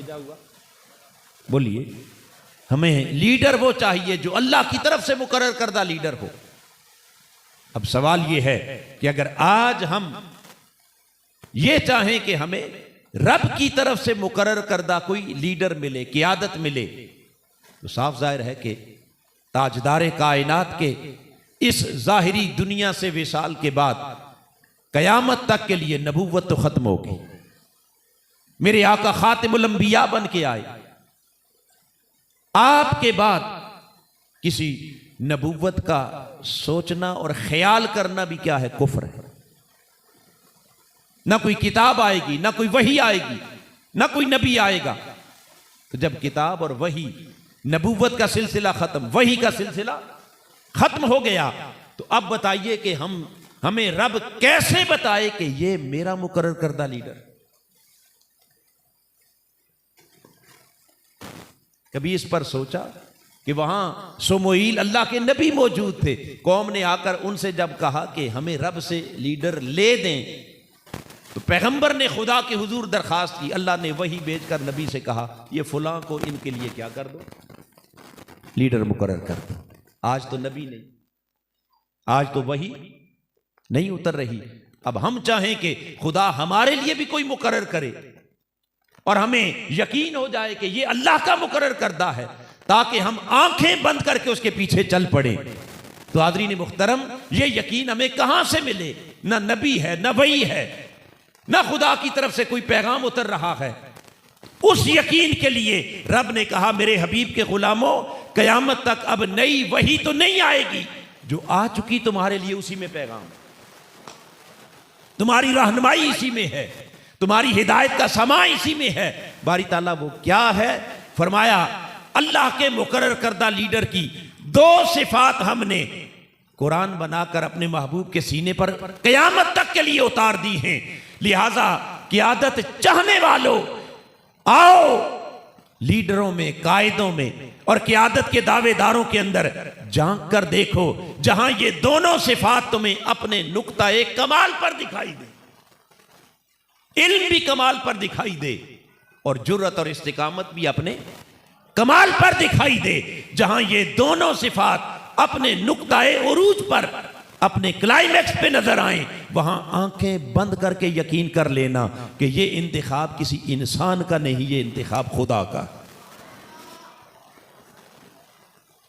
بھیجا ہوا؟ بولیے، ہمیں لیڈر وہ چاہیے جو اللہ کی طرف سے مقرر کردہ لیڈر ہو۔ اب سوال یہ ہے کہ اگر آج ہم یہ چاہیں کہ ہمیں رب کی طرف سے مقرر کردہ کوئی لیڈر ملے، قیادت ملے، تو صاف ظاہر ہے کہ تاجدار کائنات کے اس ظاہری دنیا سے وصال کے بعد قیامت تک کے لیے نبوت تو ختم ہوگی۔ میرے آقا خاتم الانبیاء بن کے آئے، آپ کے بعد کسی نبوت کا سوچنا اور خیال کرنا بھی کیا ہے؟ کفر ہے۔ نہ کوئی کتاب آئے گی، نہ کوئی وحی آئے گی، نہ کوئی نبی آئے گا۔ تو جب کتاب اور وحی، نبوت کا سلسلہ ختم، وحی کا سلسلہ ختم ہو گیا، تو اب بتائیے کہ ہمیں رب کیسے بتائے کہ یہ میرا مقرر کردہ لیڈر؟ کبھی اس پر سوچا کہ وہاں سموئیل اللہ کے نبی موجود تھے، قوم نے آ کر ان سے جب کہا کہ ہمیں رب سے لیڈر لے دیں، تو پیغمبر نے خدا کے حضور درخواست کی، اللہ نے وحی بھیج کر نبی سے کہا یہ فلاں کو ان کے لیے کیا کر دو، لیڈر مقرر کر دو۔ آج تو نبی نہیں، آج تو وحی نہیں اتر رہی۔ اب ہم چاہیں کہ خدا ہمارے لیے بھی کوئی مقرر کرے اور ہمیں یقین ہو جائے کہ یہ اللہ کا مقرر کردہ ہے، تاکہ ہم آنکھیں بند کر کے اس کے پیچھے چل پڑیں۔ تو حاضرین محترم، یہ یقین ہمیں کہاں سے ملے؟ نہ نبی ہے، نہ وحی ہے، نہ خدا کی طرف سے کوئی پیغام اتر رہا ہے۔ اس یقین کے لیے رب نے کہا میرے حبیب کے غلاموں، قیامت تک اب نئی وحی تو نہیں آئے گی، جو آ چکی تمہارے لیے اسی میں پیغام، تمہاری رہنمائی اسی میں ہے، تمہاری ہدایت کا سماع اسی میں ہے۔ باری تعالیٰ وہ کیا ہے؟ فرمایا اللہ کے مقرر کردہ لیڈر کی دو صفات ہم نے قرآن بنا کر اپنے محبوب کے سینے پر قیامت تک کے لیے اتار دی ہیں، لہذا قیادت چاہنے والوں آؤ لیڈروں میں، قائدوں میں اور قیادت کے دعوے داروں کے اندر جھانک کر دیکھو، جہاں یہ دونوں صفات تمہیں اپنے نقطۂ کمال پر دکھائی دے، علم بھی کمال پر دکھائی دے اور جرأت اور استقامت بھی اپنے کمال پر دکھائی دے، جہاں یہ دونوں صفات اپنے نقطۂ عروج پر، اپنے کلائمیکس پہ نظر آئیں، وہاں آنکھیں بند کر کے یقین کر لینا کہ یہ انتخاب کسی انسان کا نہیں، یہ انتخاب خدا کا۔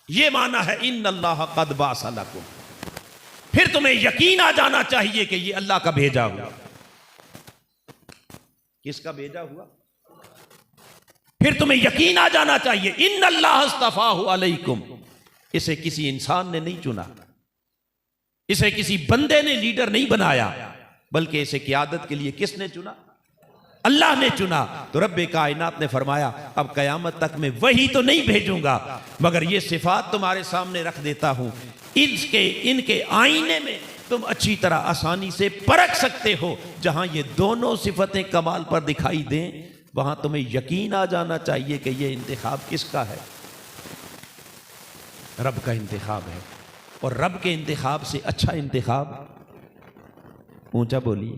یہ معنی ہے ان اللہ قد بعث لکم۔ پھر تمہیں یقین آ جانا چاہیے کہ یہ اللہ کا بھیجا ہوا۔ کس کا بھیجا ہوا؟ پھر تمہیں یقین آ جانا چاہیے ان اللہ اصطفاہ علیکم۔ اسے کسی انسان نے نہیں چنا، اسے کسی بندے نے لیڈر نہیں بنایا، بلکہ اسے قیادت کے لیے کس نے چنا؟ اللہ نے چنا۔ تو رب کائنات نے فرمایا اب قیامت تک میں وہی تو نہیں بھیجوں گا، مگر یہ صفات تمہارے سامنے رکھ دیتا ہوں، ان کے آئینے میں تم اچھی طرح آسانی سے پرکھ سکتے ہو۔ جہاں یہ دونوں صفتیں کمال پر دکھائی دیں، وہاں تمہیں یقین آ جانا چاہیے کہ یہ انتخاب کس کا ہے؟ رب کا انتخاب ہے، اور رب کے انتخاب سے اچھا انتخاب، اونچا بولیے،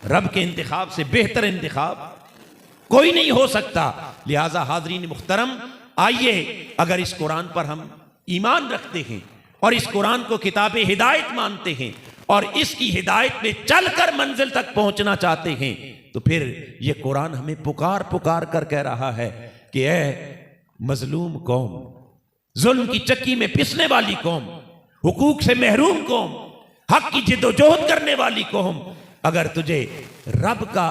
رب کے انتخاب سے بہتر انتخاب کوئی نہیں ہو سکتا۔ لہٰذا حاضرین محترم، آئیے اگر اس قرآن پر ہم ایمان رکھتے ہیں اور اس قرآن کو کتاب ہدایت مانتے ہیں اور اس کی ہدایت میں چل کر منزل تک پہنچنا چاہتے ہیں، تو پھر یہ قرآن ہمیں پکار پکار کر کہہ رہا ہے کہ اے مظلوم قوم، ظلم کی چکی میں پسنے والی قوم، حقوق سے محروم قوم، حق کی جد و جہد کرنے والی قوم، اگر تجھے رب کا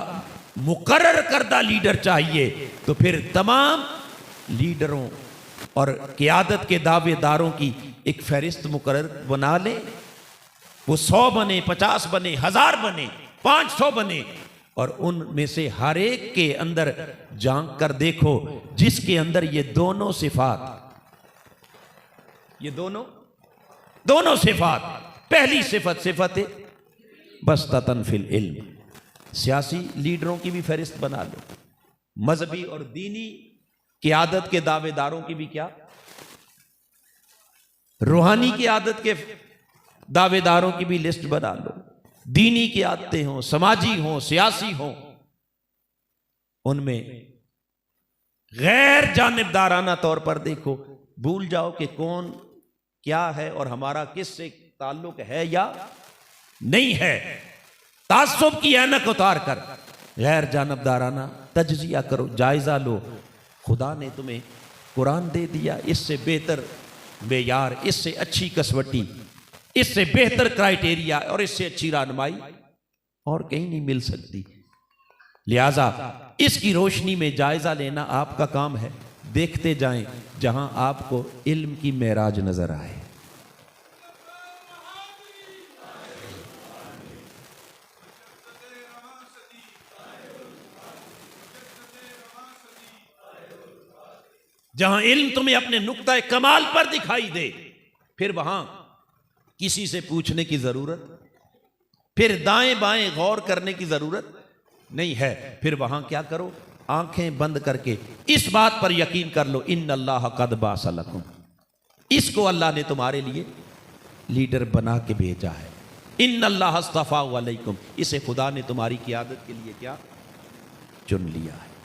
مقرر کردہ لیڈر چاہیے تو پھر تمام لیڈروں اور قیادت کے دعوے داروں کی ایک فہرست مقرر بنا لے۔ وہ 100 بنے، 50 بنے، 1000 بنے، 500 بنے، اور ان میں سے ہر ایک کے اندر جھانک کر دیکھو جس کے اندر یہ دونوں صفات، یہ دونوں صفات، پہلی صفت بسطتاً فی العلم، سیاسی لیڈروں کی بھی فہرست بنا لو، مذہبی اور دینی قیادت کے دعوے داروں کی بھی، کیا روحانی قیادت کے دعوے داروں کی بھی لسٹ بنا لو، دینی قیادتیں ہوں، سماجی ہوں، سیاسی ہوں، ان میں غیر جانبدارانہ طور پر دیکھو، بھول جاؤ کہ کون کیا ہے اور ہمارا کس سے تعلق ہے یا نہیں ہے. تعصب کی اینک اتار کر غیر جانبدارانہ تجزیہ کرو، جائزہ لو. خدا نے تمہیں قرآن دے دیا، اس سے بہتر معیار، اس سے اچھی کسوٹی، اس سے بہتر کرائیٹیریا اور اس سے اچھی رہنمائی اور کہیں نہیں مل سکتی. لہذا اس کی روشنی میں جائزہ لینا آپ کا کام ہے. دیکھتے جائیں جہاں آپ کو علم کی معراج نظر آئے. جہاں علم تمہیں اپنے نقطہ کمال پر دکھائی دے، پھر وہاں کسی سے پوچھنے کی ضرورت، پھر دائیں بائیں غور کرنے کی ضرورت نہیں ہے. پھر وہاں کیا کرو؟ آنکھیں بند کر کے اس بات پر یقین کر لو، ان اللہ قد بعث لکم، اس کو اللہ نے تمہارے لیے لیڈر بنا کے بھیجا ہے. ان اللہ اصطفیٰ علیکم، اسے خدا نے تمہاری قیادت کے لیے کیا چن لیا ہے.